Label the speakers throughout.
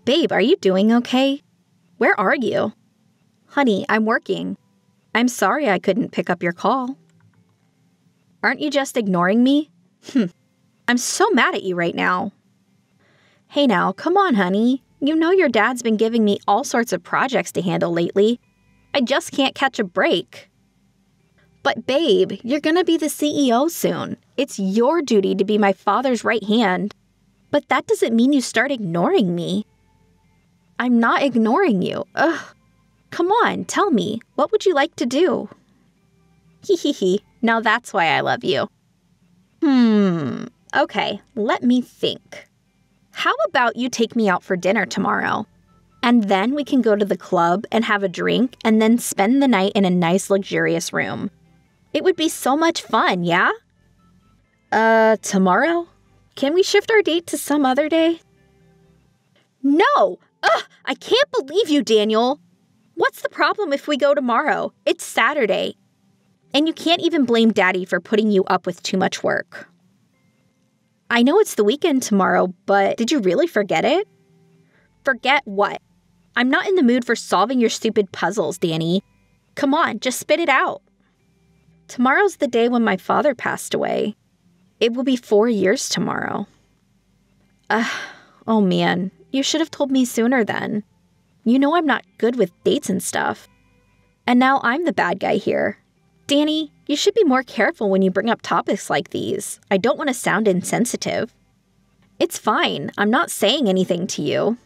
Speaker 1: Babe, are you doing okay? Where are you? Honey, I'm working. I'm sorry I couldn't pick up your call. Aren't you just ignoring me? I'm so mad at you right now. Hey now, come on, honey. You know your dad's been giving me all sorts of projects to handle lately. I just can't catch a break. But babe, you're gonna be the CEO soon. It's your duty to be my father's right hand. But that doesn't mean you start ignoring me. I'm not ignoring you. Ugh. Come on, tell me. What would you like to do? Hee. Now that's why I love you. Okay, let me think. How about you take me out for dinner tomorrow? And then we can go to the club and have a drink and then spend the night in a nice luxurious room. It would be so much fun, yeah? Tomorrow? Can we shift our date to some other day? No! Ugh, I can't believe you, Daniel! What's the problem if we go tomorrow? It's Saturday. And you can't even blame Daddy for putting you up with too much work. I know it's the weekend tomorrow, but did you really forget it? Forget what? I'm not in the mood for solving your stupid puzzles, Danny. Come on, just spit it out. Tomorrow's the day when my father passed away. It will be 4 years tomorrow. Oh man, you should have told me sooner then. You know I'm not good with dates and stuff. And now I'm the bad guy here. Danny, you should be more careful when you bring up topics like these. I don't want to sound insensitive. It's fine. I'm not saying anything to you.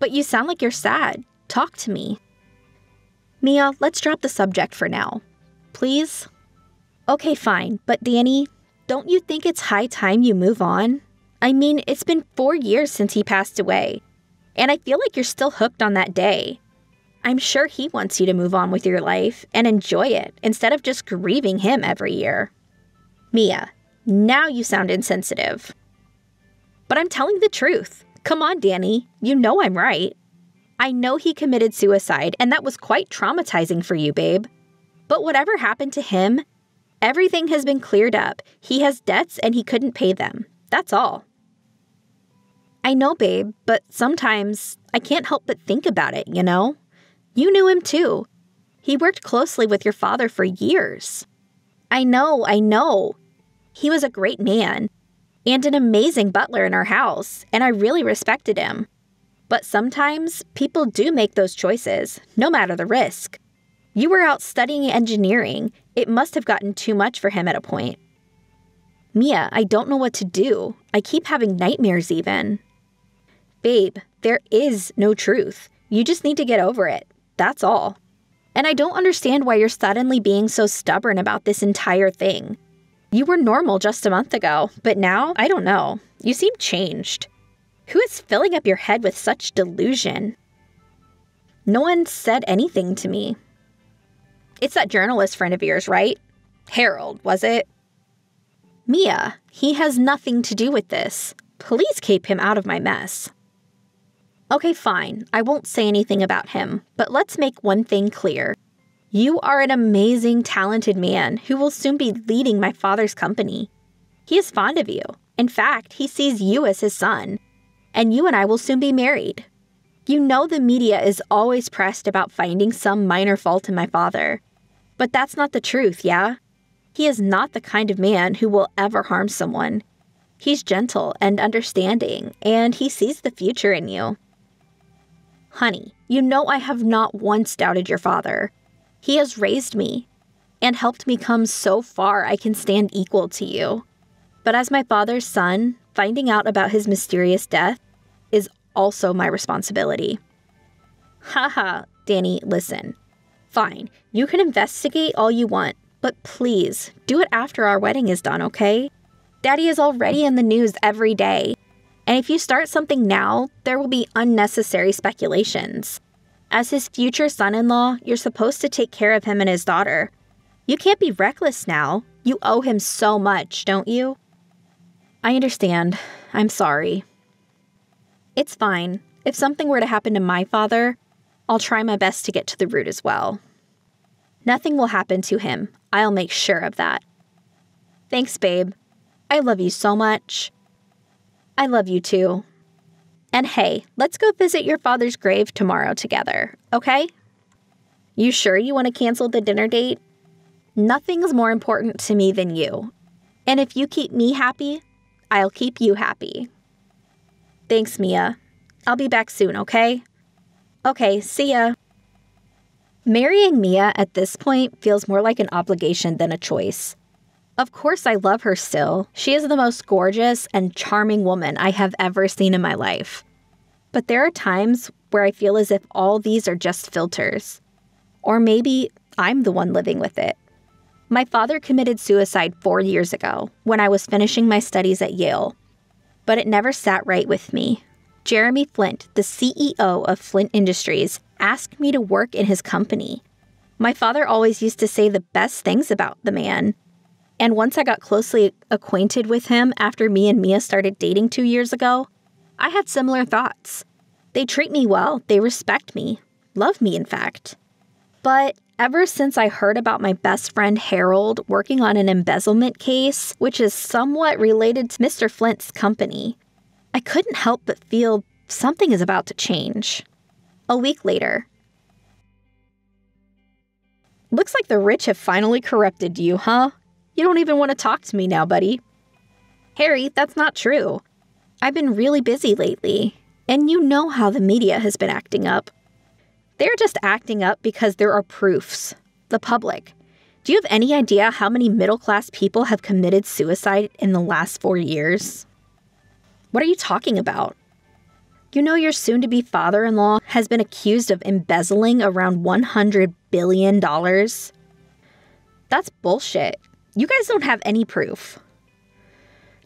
Speaker 1: But you sound like you're sad. Talk to me. Mia, let's drop the subject for now. Please? Okay, fine. But Danny, don't you think it's high time you move on? I mean, it's been 4 years since he passed away. And I feel like you're still hooked on that day. I'm sure he wants you to move on with your life and enjoy it instead of just grieving him every year. Mia, now you sound insensitive. But I'm telling the truth. Come on, Danny. You know I'm right. I know he committed suicide, and that was quite traumatizing for you, babe. But whatever happened to him, everything has been cleared up. He has debts and he couldn't pay them. That's all. I know, babe, but sometimes I can't help but think about it, you know? You knew him too. He worked closely with your father for years. I know. He was a great man and an amazing butler in our house, and I really respected him. But sometimes people do make those choices, no matter the risk. You were out studying engineering. It must have gotten too much for him at a point. Mia, I don't know what to do. I keep having nightmares even. Babe, there is no truth. You just need to get over it. That's all. And I don't understand why you're suddenly being so stubborn about this entire thing. You were normal just a month ago, but now, I don't know. You seem changed. Who is filling up your head with such delusion? No one said anything to me. It's that journalist friend of yours, right? Harold, was it? Mia, he has nothing to do with this. Please keep him out of my mess. Okay, fine. I won't say anything about him, but let's make one thing clear. You are an amazing, talented man who will soon be leading my father's company. He is fond of you. In fact, he sees you as his son. And you and I will soon be married. You know the media is always pressed about finding some minor fault in my father. But that's not the truth, yeah? He is not the kind of man who will ever harm someone. He's gentle and understanding, and he sees the future in you. Honey, you know I have not once doubted your father. He has raised me and helped me come so far I can stand equal to you. But as my father's son, finding out about his mysterious death is also my responsibility. Haha, Danny, listen. Fine, you can investigate all you want, but please, do it after our wedding is done, okay? Daddy is already in the news every day. And if you start something now, there will be unnecessary speculations. As his future son-in-law, you're supposed to take care of him and his daughter. You can't be reckless now. You owe him so much, don't you? I understand. I'm sorry. It's fine. If something were to happen to my father, I'll try my best to get to the root as well. Nothing will happen to him. I'll make sure of that. Thanks, babe. I love you so much. I love you too. And hey, let's go visit your father's grave tomorrow together, okay? You sure you want to cancel the dinner date? Nothing's more important to me than you. And if you keep me happy, I'll keep you happy. Thanks, Mia. I'll be back soon, okay? Okay, see ya. Marrying Mia at this point feels more like an obligation than a choice. Of course I love her still. She is the most gorgeous and charming woman I have ever seen in my life. But there are times where I feel as if all these are just filters. Or maybe I'm the one living with it. My father committed suicide 4 years ago when I was finishing my studies at Yale. But it never sat right with me. Jeremy Flint, the CEO of Flint Industries, asked me to work in his company. My father always used to say the best things about the man. And once I got closely acquainted with him after me and Mia started dating 2 years ago, I had similar thoughts. They treat me well, they respect me, love me in fact. But ever since I heard about my best friend Harold working on an embezzlement case, which is somewhat related to Mr. Flint's company, I couldn't help but feel something is about to change. A week later. Looks like the rich have finally corrupted you, huh? You don't even want to talk to me now, buddy. Harry, that's not true. I've been really busy lately, and you know how the media has been acting up. They're just acting up because there are proofs. The public. Do you have any idea how many middle-class people have committed suicide in the last 4 years? What are you talking about? You know your soon-to-be father-in-law has been accused of embezzling around $100 billion? That's bullshit. You guys don't have any proof.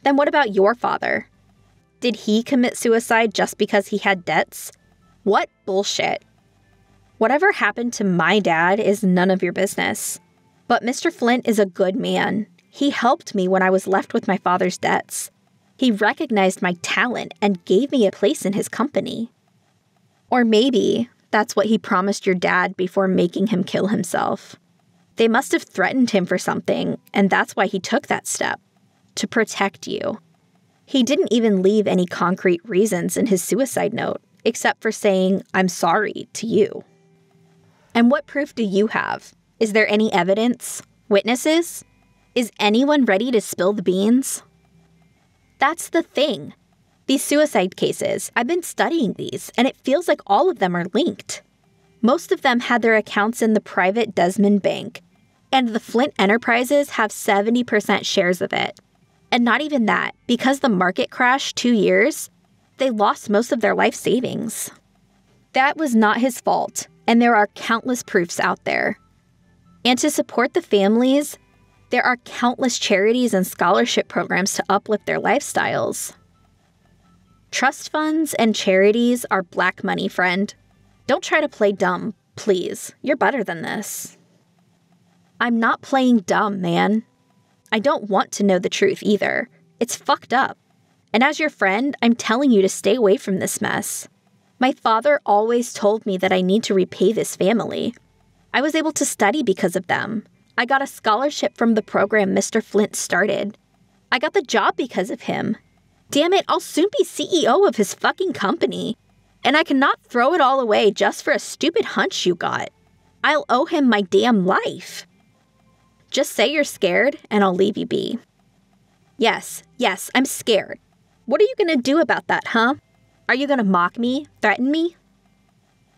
Speaker 1: Then what about your father? Did he commit suicide just because he had debts? What bullshit. Whatever happened to my dad is none of your business. But Mr. Flint is a good man. He helped me when I was left with my father's debts. He recognized my talent and gave me a place in his company. Or maybe that's what he promised your dad before making him kill himself. They must have threatened him for something, and that's why he took that step. To protect you. He didn't even leave any concrete reasons in his suicide note, except for saying, "I'm sorry," to you. And what proof do you have? Is there any evidence? Witnesses? Is anyone ready to spill the beans? That's the thing. These suicide cases, I've been studying these, and it feels like all of them are linked. Most of them had their accounts in the private Desmond Bank, and the Flint Enterprises have 70% shares of it. And not even that, because the market crashed 2 years, they lost most of their life savings. That was not his fault, and there are countless proofs out there. And to support the families, there are countless charities and scholarship programs to uplift their lifestyles. Trust funds and charities are black money, friend. Don't try to play dumb, please. You're better than this. I'm not playing dumb, man. I don't want to know the truth either. It's fucked up. And as your friend, I'm telling you to stay away from this mess. My father always told me that I need to repay this family. I was able to study because of them. I got a scholarship from the program Mr. Flint started. I got the job because of him. Damn it, I'll soon be CEO of his fucking company. And I cannot throw it all away just for a stupid hunch you got. I'll owe him my damn life. Just say you're scared and I'll leave you be. Yes, I'm scared. What are you gonna do about that, huh? Are you gonna mock me? Threaten me?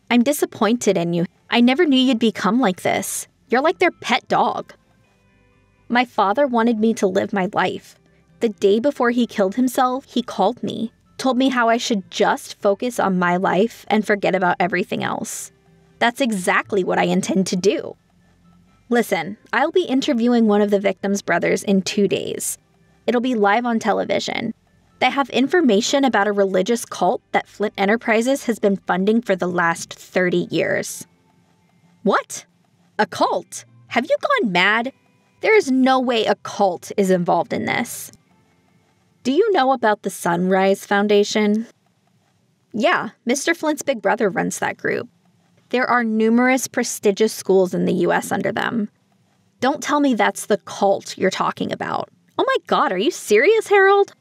Speaker 1: I'm disappointed in you. I never knew you'd become like this. You're like their pet dog. My father wanted me to live my life. The day before he killed himself, he called me, told me how I should just focus on my life and forget about everything else. That's exactly what I intend to do. Listen, I'll be interviewing one of the victims' brothers in 2 days. It'll be live on television. They have information about a religious cult that Flint Enterprises has been funding for the last 30 years. What? A cult? Have you gone mad? There is no way a cult is involved in this. Do you know about the Sunrise Foundation? Yeah, Mr. Flint's big brother runs that group. There are numerous prestigious schools in the US under them. Don't tell me that's the cult you're talking about. Oh my God, are you serious, Harold?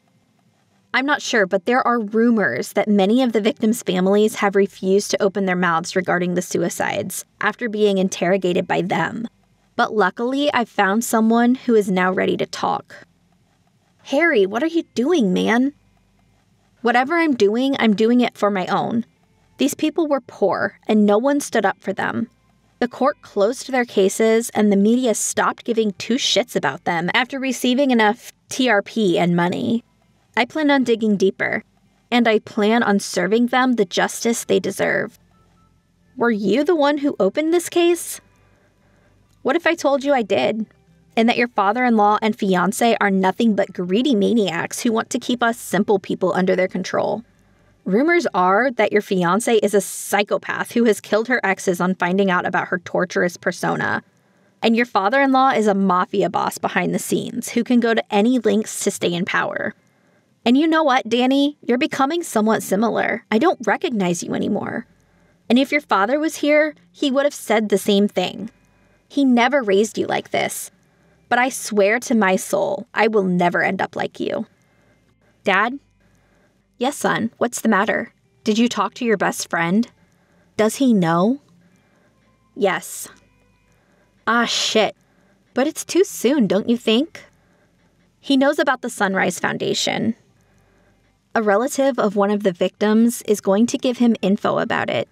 Speaker 1: I'm not sure, but there are rumors that many of the victims' families have refused to open their mouths regarding the suicides after being interrogated by them. But luckily, I've found someone who is now ready to talk. Harry, what are you doing, man? Whatever I'm doing it for my own. These people were poor, and no one stood up for them. The court closed their cases, and the media stopped giving two shits about them after receiving enough TRP and money. I plan on digging deeper, and I plan on serving them the justice they deserve. Were you the one who opened this case? What if I told you I did, and that your father-in-law and fiancé are nothing but greedy maniacs who want to keep us simple people under their control? Rumors are that your fiancé is a psychopath who has killed her exes on finding out about her torturous persona. And your father-in-law is a mafia boss behind the scenes who can go to any lengths to stay in power. And you know what, Danny? You're becoming somewhat similar. I don't recognize you anymore. And if your father was here, he would have said the same thing. He never raised you like this. But I swear to my soul, I will never end up like you. Dad? Yes, son. What's the matter? Did you talk to your best friend? Does he know? Yes. Ah, shit. But it's too soon, don't you think? He knows about the Sunrise Foundation. A relative of one of the victims is going to give him info about it.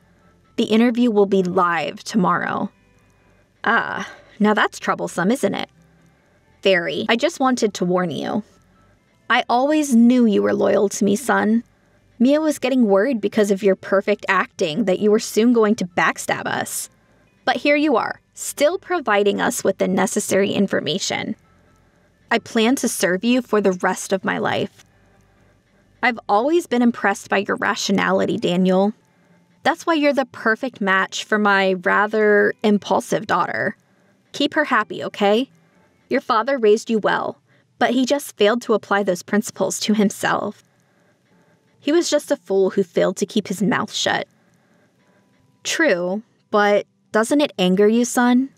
Speaker 1: The interview will be live tomorrow. Ah, now that's troublesome, isn't it? Very. I just wanted to warn you. I always knew you were loyal to me, son. Mia was getting worried because of your perfect acting that you were soon going to backstab us. But here you are, still providing us with the necessary information. I plan to serve you for the rest of my life. I've always been impressed by your rationality, Daniel. That's why you're the perfect match for my rather impulsive daughter. Keep her happy, okay? Your father raised you well, but he just failed to apply those principles to himself. He was just a fool who failed to keep his mouth shut. True, but doesn't it anger you, son?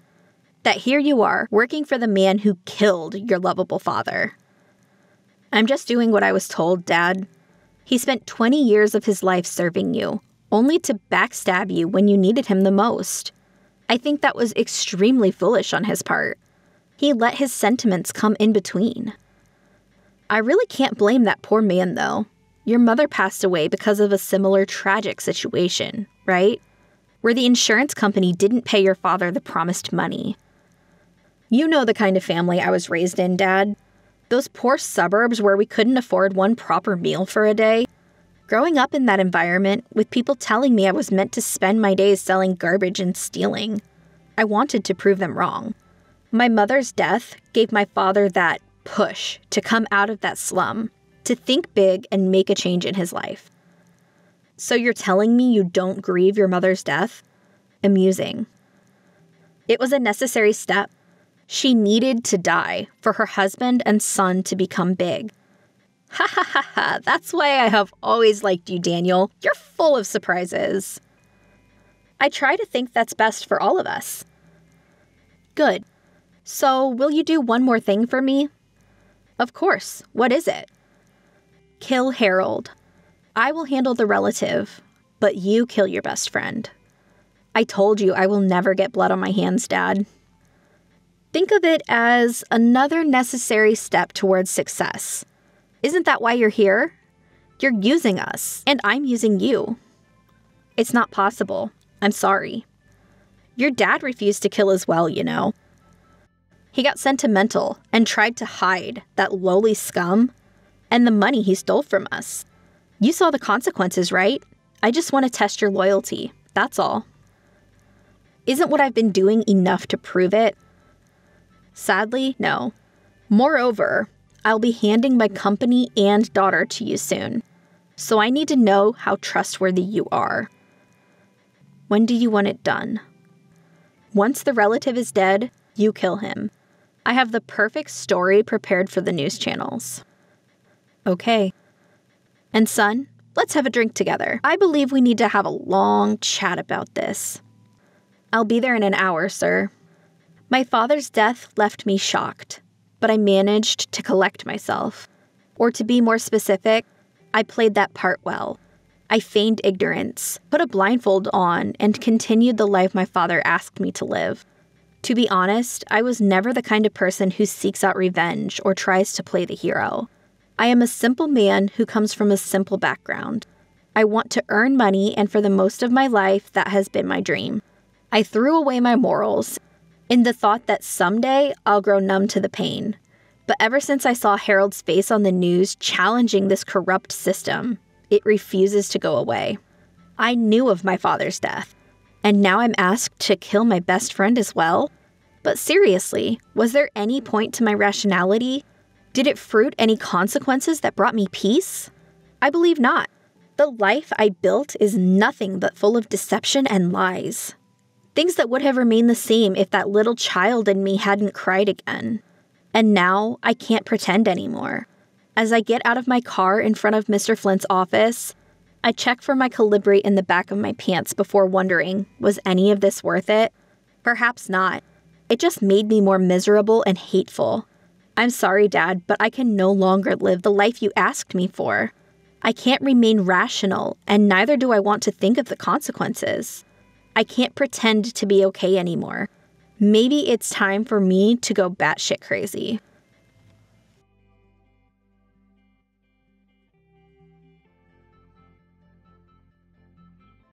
Speaker 1: That here you are, working for the man who killed your lovable father. I'm just doing what I was told, Dad. He spent 20 years of his life serving you, only to backstab you when you needed him the most. I think that was extremely foolish on his part. He let his sentiments come in between. I really can't blame that poor man, though. Your mother passed away because of a similar tragic situation, right? Where the insurance company didn't pay your father the promised money. You know the kind of family I was raised in, Dad. Those poor suburbs where we couldn't afford one proper meal for a day. Growing up in that environment, with people telling me I was meant to spend my days selling garbage and stealing, I wanted to prove them wrong. My mother's death gave my father that push to come out of that slum, to think big and make a change in his life. So you're telling me you don't grieve your mother's death? Amusing. It was a necessary step. She needed to die for her husband and son to become big. Ha ha ha ha, that's why I have always liked you, Daniel. You're full of surprises. I try to think that's best for all of us. Good. So, will you do one more thing for me? Of course. What is it? Kill Harold. I will handle the relative, but you kill your best friend. I told you I will never get blood on my hands, Dad. Think of it as another necessary step towards success. Isn't that why you're here? You're using us, and I'm using you. It's not possible. I'm sorry. Your dad refused to kill as well, you know. He got sentimental and tried to hide that lowly scum and the money he stole from us. You saw the consequences, right? I just want to test your loyalty, that's all. Isn't what I've been doing enough to prove it? Sadly, no. Moreover, I'll be handing my company and daughter to you soon, so I need to know how trustworthy you are. When do you want it done? Once the relative is dead, you kill him. I have the perfect story prepared for the news channels. Okay. And son, let's have a drink together. I believe we need to have a long chat about this. I'll be there in an hour, sir. My father's death left me shocked, but I managed to collect myself. Or to be more specific, I played that part well. I feigned ignorance, put a blindfold on, and continued the life my father asked me to live. To be honest, I was never the kind of person who seeks out revenge or tries to play the hero. I am a simple man who comes from a simple background. I want to earn money, and for the most of my life, that has been my dream. I threw away my morals in the thought that someday I'll grow numb to the pain. But ever since I saw Harold's face on the news challenging this corrupt system, it refuses to go away. I knew of my father's death, and now I'm asked to kill my best friend as well? But seriously, was there any point to my rationality? Did it fruit any consequences that brought me peace? I believe not. The life I built is nothing but full of deception and lies. Things that would have remained the same if that little child in me hadn't cried again. And now I can't pretend anymore. As I get out of my car in front of Mr. Flint's office, I check for my calibrate in the back of my pants before wondering, was any of this worth it? Perhaps not. It just made me more miserable and hateful. I'm sorry, Dad, but I can no longer live the life you asked me for. I can't remain rational, and neither do I want to think of the consequences. I can't pretend to be okay anymore. Maybe it's time for me to go batshit crazy.